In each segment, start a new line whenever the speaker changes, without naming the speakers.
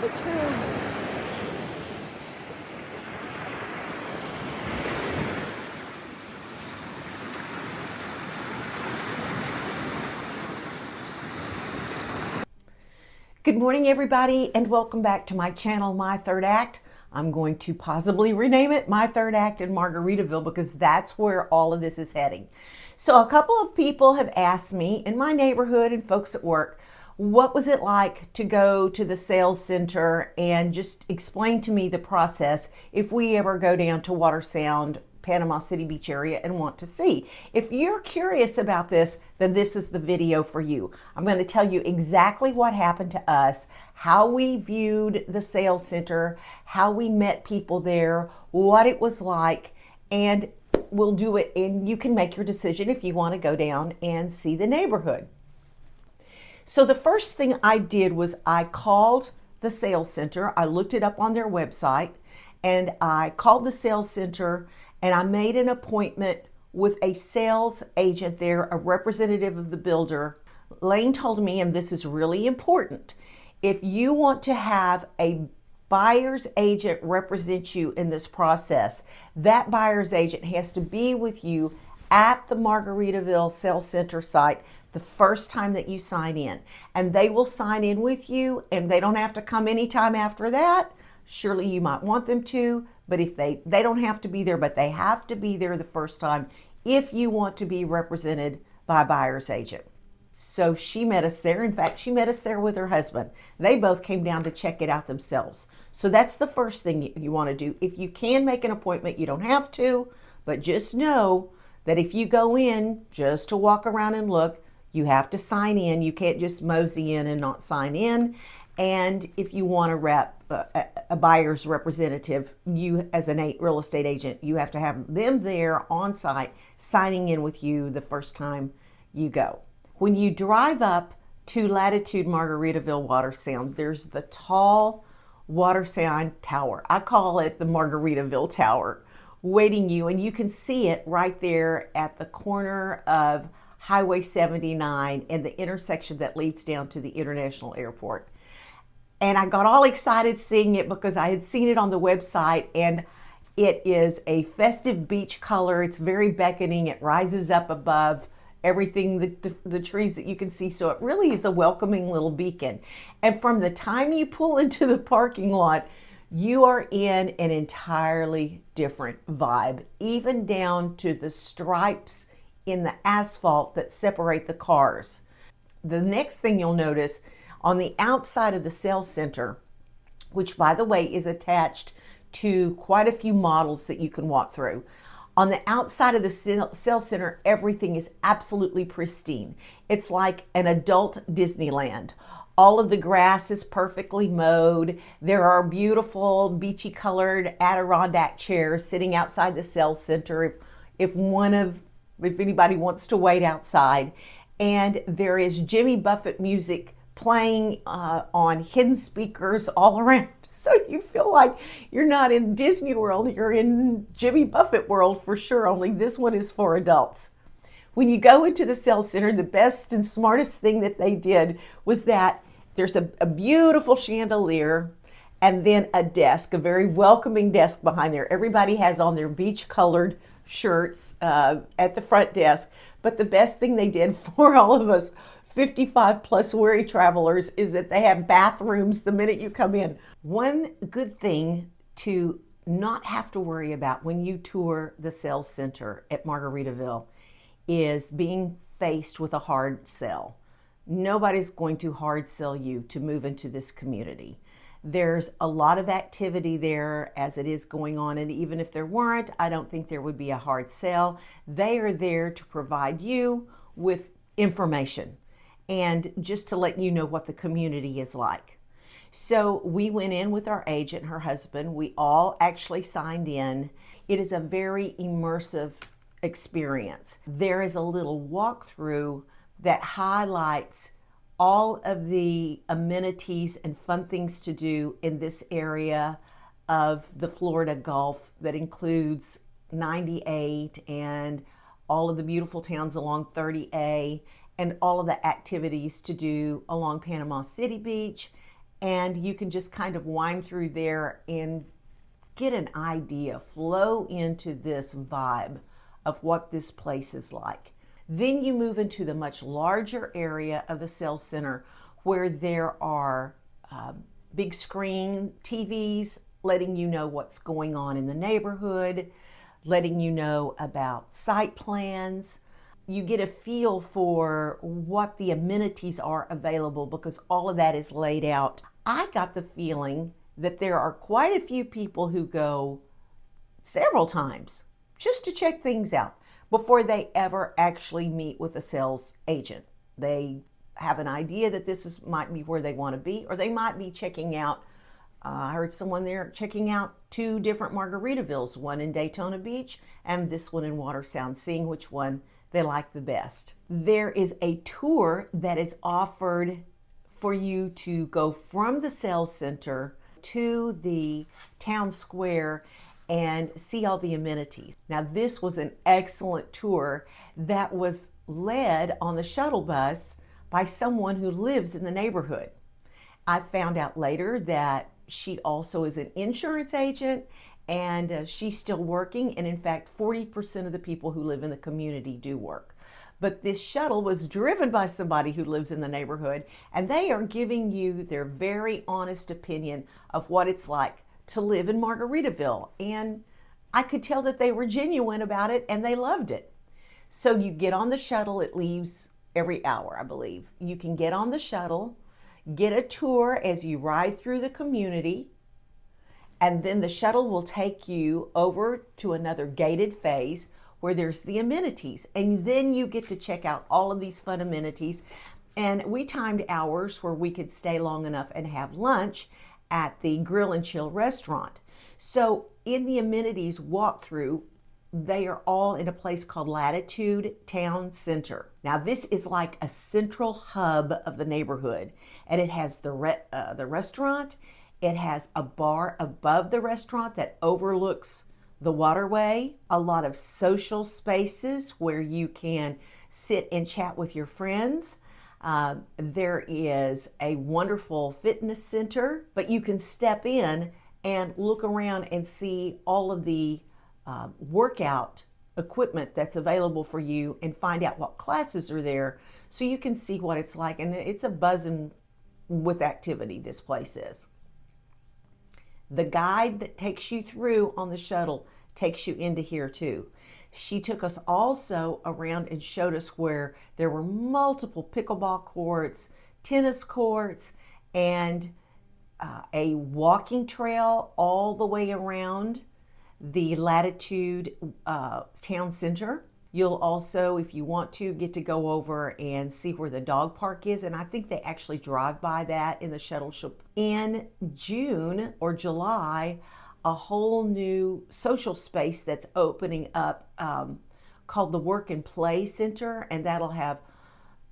the tube.
Good morning, everybody, and welcome back to my channel, My Third Act. I'm going to possibly rename it My Third Act in Margaritaville because that's where all of this is heading. So a couple of people have asked me in my neighborhood and folks at work, what was it like to go to the sales center and just explain to me the process if we ever go down to Watersound, Panama City Beach area and want to see. If you're curious about this, then this is the video for you. I'm going to tell you exactly what happened to us, how we viewed the sales center, how we met people there, what it was like, and we'll do it and you can make your decision if you want to go down and see the neighborhood. So the first thing I did was I called the sales center. I looked it up on their website and I called the sales center and I made an appointment with a sales agent there, a representative of the builder. Lane told me, and this is really important, if you want to have a buyer's agent represent you in this process, that buyer's agent has to be with you at the Margaritaville Sales Center site the first time that you sign in. And they will sign in with you and they don't have to come anytime after that. Surely you might want them to, but if they don't have to be there, but they have to be there the first time if you want to be represented by a buyer's agent. So she met us there. In fact, she met us there with her husband. They both came down to check it out themselves. So that's the first thing you want to do. If you can make an appointment, you don't have to, but just know that if you go in just to walk around and look, you have to sign in. You can't just mosey in and not sign in. And if you want to rep a buyer's representative, you as a real estate agent, you have to have them there on site signing in with you the first time you go. When you drive up to Latitude Margaritaville Watersound, there's the tall Watersound Tower. I call it the Margaritaville Tower, waiting you, and you can see it right there at the corner of Highway 79 and the intersection that leads down to the International Airport. And I got all excited seeing it because I had seen it on the website, and it is a festive beach color. It's very beckoning. It rises up above everything, the trees that you can see. So it really is a welcoming little beacon. And from the time you pull into the parking lot, you are in an entirely different vibe, even down to the stripes in the asphalt that separate the cars. The next thing you'll notice on the outside of the sales center, which by the way is attached to quite a few models that you can walk through. On the outside of the sales center, everything is absolutely pristine. It's like an adult Disneyland. All of the grass is perfectly mowed. There are beautiful beachy colored Adirondack chairs sitting outside the sales center if anybody wants to wait outside. And there is Jimmy Buffett music playing on hidden speakers all around. So you feel like you're not in Disney World, you're in Jimmy Buffett world for sure, only this one is for adults. When you go into the sales center, the best and smartest thing that they did was that there's a beautiful chandelier and then a desk, a very welcoming desk behind there. Everybody has on their beach colored shirts at the front desk. But the best thing they did for all of us 55 plus weary travelers is that they have bathrooms the minute you come in. One good thing to not have to worry about when you tour the sales center at Margaritaville is being faced with a hard sell. Nobody's going to hard sell you to move into this community. There's a lot of activity there as it is going on, and even if there weren't, I don't think there would be a hard sell. They are there to provide you with information and just to let you know what the community is like. So we went in with our agent, her husband. We all actually signed in. It is a very immersive experience. There is a little walkthrough that highlights all of the amenities and fun things to do in this area of the Florida Gulf that includes 98 and all of the beautiful towns along 30A and all of the activities to do along Panama City Beach and you can just kind of wind through there and get an idea, flow into this vibe of what this place is like. Then you move into the much larger area of the sales center where there are big screen TVs letting you know what's going on in the neighborhood, letting you know about site plans. You get a feel for what the amenities are available because all of that is laid out. I got the feeling that there are quite a few people who go several times just to check things out before they ever actually meet with a sales agent. They have an idea that might be where they want to be, or they might be checking out. I heard someone there checking out 2 different Margaritavilles, one in Daytona Beach and this one in Watersound, seeing which one they like the best. There is a tour that is offered for you to go from the sales center to the town square and see all the amenities. Now, this was an excellent tour that was led on the shuttle bus by someone who lives in the neighborhood. I found out later that she also is an insurance agent, and she's still working, and in fact 40% of the people who live in the community do work. But this shuttle was driven by somebody who lives in the neighborhood, and they are giving you their very honest opinion of what it's like to live in Margaritaville. And I could tell that they were genuine about it and they loved it. So you get on the shuttle, it leaves every hour, I believe. You can get on the shuttle, get a tour as you ride through the community, and then the shuttle will take you over to another gated phase where there's the amenities. And then you get to check out all of these fun amenities. And we timed hours where we could stay long enough and have lunch at the Grill and Chill restaurant. So in the amenities walkthrough, they are all in a place called Latitude Town Center. Now this is like a central hub of the neighborhood, and it has the restaurant. It has a bar above the restaurant that overlooks the waterway, a lot of social spaces where you can sit and chat with your friends. There is a wonderful fitness center, but you can step in and look around and see all of the workout equipment that's available for you and find out what classes are there so you can see what it's like. And it's a buzzing with activity, this place is. The guide that takes you through on the shuttle takes you into here too. She took us also around and showed us where there were multiple pickleball courts, tennis courts, and a walking trail all the way around the Latitude Town Center. You'll also, if you want to, get to go over and see where the dog park is, and I think they actually drive by that in the shuttle. In June or July, a whole new social space that's opening up called the Work and Play Center, and that'll have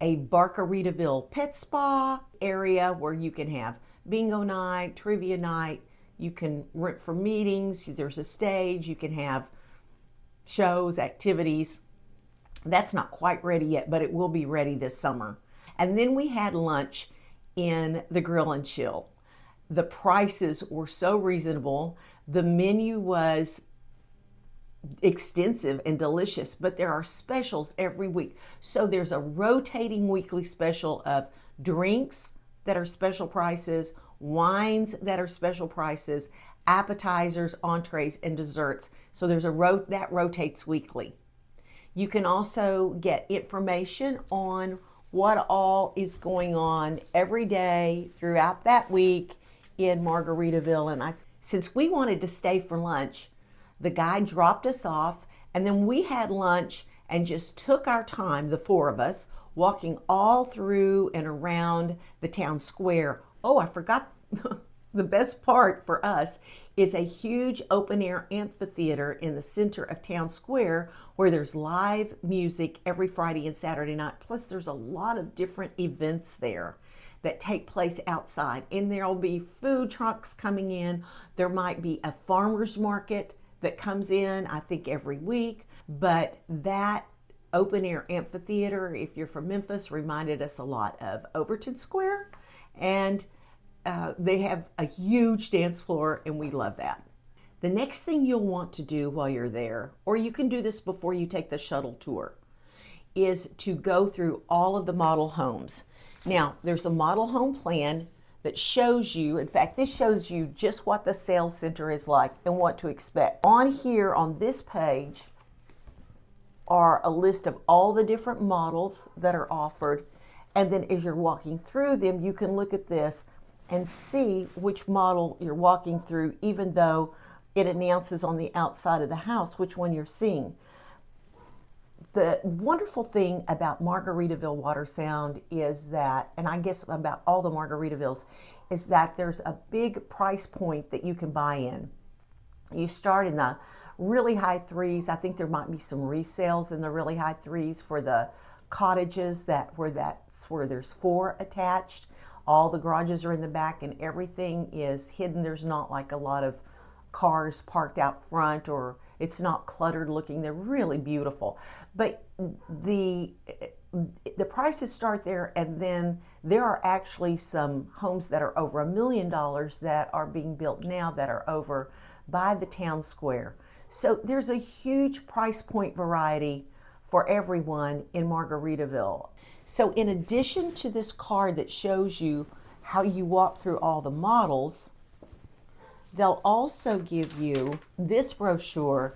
a Margaritaville pet spa area where you can have bingo night, trivia night, you can rent for meetings, there's a stage, you can have shows, activities. That's not quite ready yet, but it will be ready this summer. And then we had lunch in the Grill and Chill. The prices were so reasonable. The menu was extensive and delicious, but there are specials every week. So there's a rotating weekly special of drinks that are special prices, wines that are special prices, appetizers, entrees, and desserts. So there's that rotates weekly. You can also get information on what all is going on every day throughout that week in Margaritaville. And since we wanted to stay for lunch, the guy dropped us off, and then we had lunch and just took our time, the 4 of us, walking all through and around the town square. Oh, I forgot the best part for us is a huge open air amphitheater in the center of town square where there's live music every Friday and Saturday night. Plus there's a lot of different events there that take place outside, and there'll be food trucks coming in. There might be a farmer's market that comes in, I think every week. But that open air amphitheater, if you're from Memphis, reminded us a lot of Overton Square. And they have a huge dance floor, and we love that. The next thing you'll want to do while you're there, or you can do this before you take the shuttle tour, is to go through all of the model homes. Now, there's a model home plan that shows you, in fact, this shows you just what the sales center is like and what to expect. On here, on this page, are a list of all the different models that are offered. And then as you're walking through them, you can look at this and see which model you're walking through, even though it announces on the outside of the house which one you're seeing. The wonderful thing about Margaritaville Watersound is that, and I guess about all the Margaritavilles, is that there's a big price point that you can buy in. You start in the really high threes. I think there might be some resales in the really high threes for the cottages that's where there's 4 attached. All the garages are in the back and everything is hidden. There's not like a lot of cars parked out front, or it's not cluttered looking. They're really beautiful. But the prices start there, and then there are actually some homes that are over $1 million that are being built now that are over by the town square. So there's a huge price point variety for everyone in Margaritaville. So in addition to this card that shows you how you walk through all the models, they'll also give you this brochure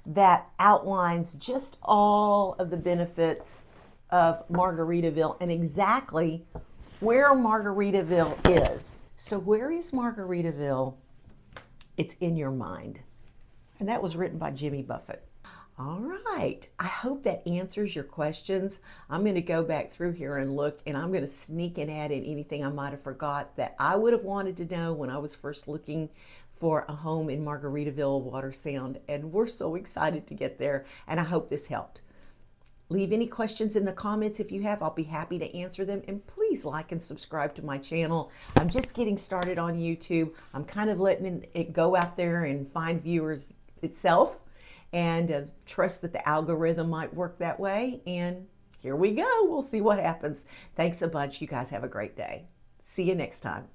that outlines just all of the benefits of Margaritaville and exactly where Margaritaville is. So where is Margaritaville? It's in your mind. And that was written by Jimmy Buffett. All right, I hope that answers your questions. I'm going to go back through here and look, and I'm going to sneak and add in anything I might have forgot that I would have wanted to know when I was first looking for a home in Margaritaville Watersound, and we're so excited to get there, and I hope this helped. Leave any questions in the comments if you have. I'll be happy to answer them, and please like and subscribe to my channel. I'm just getting started on YouTube. I'm kind of letting it go out there and find viewers itself, and trust that the algorithm might work that way. And here we go. We'll see what happens. Thanks a bunch. You guys have a great day. See you next time.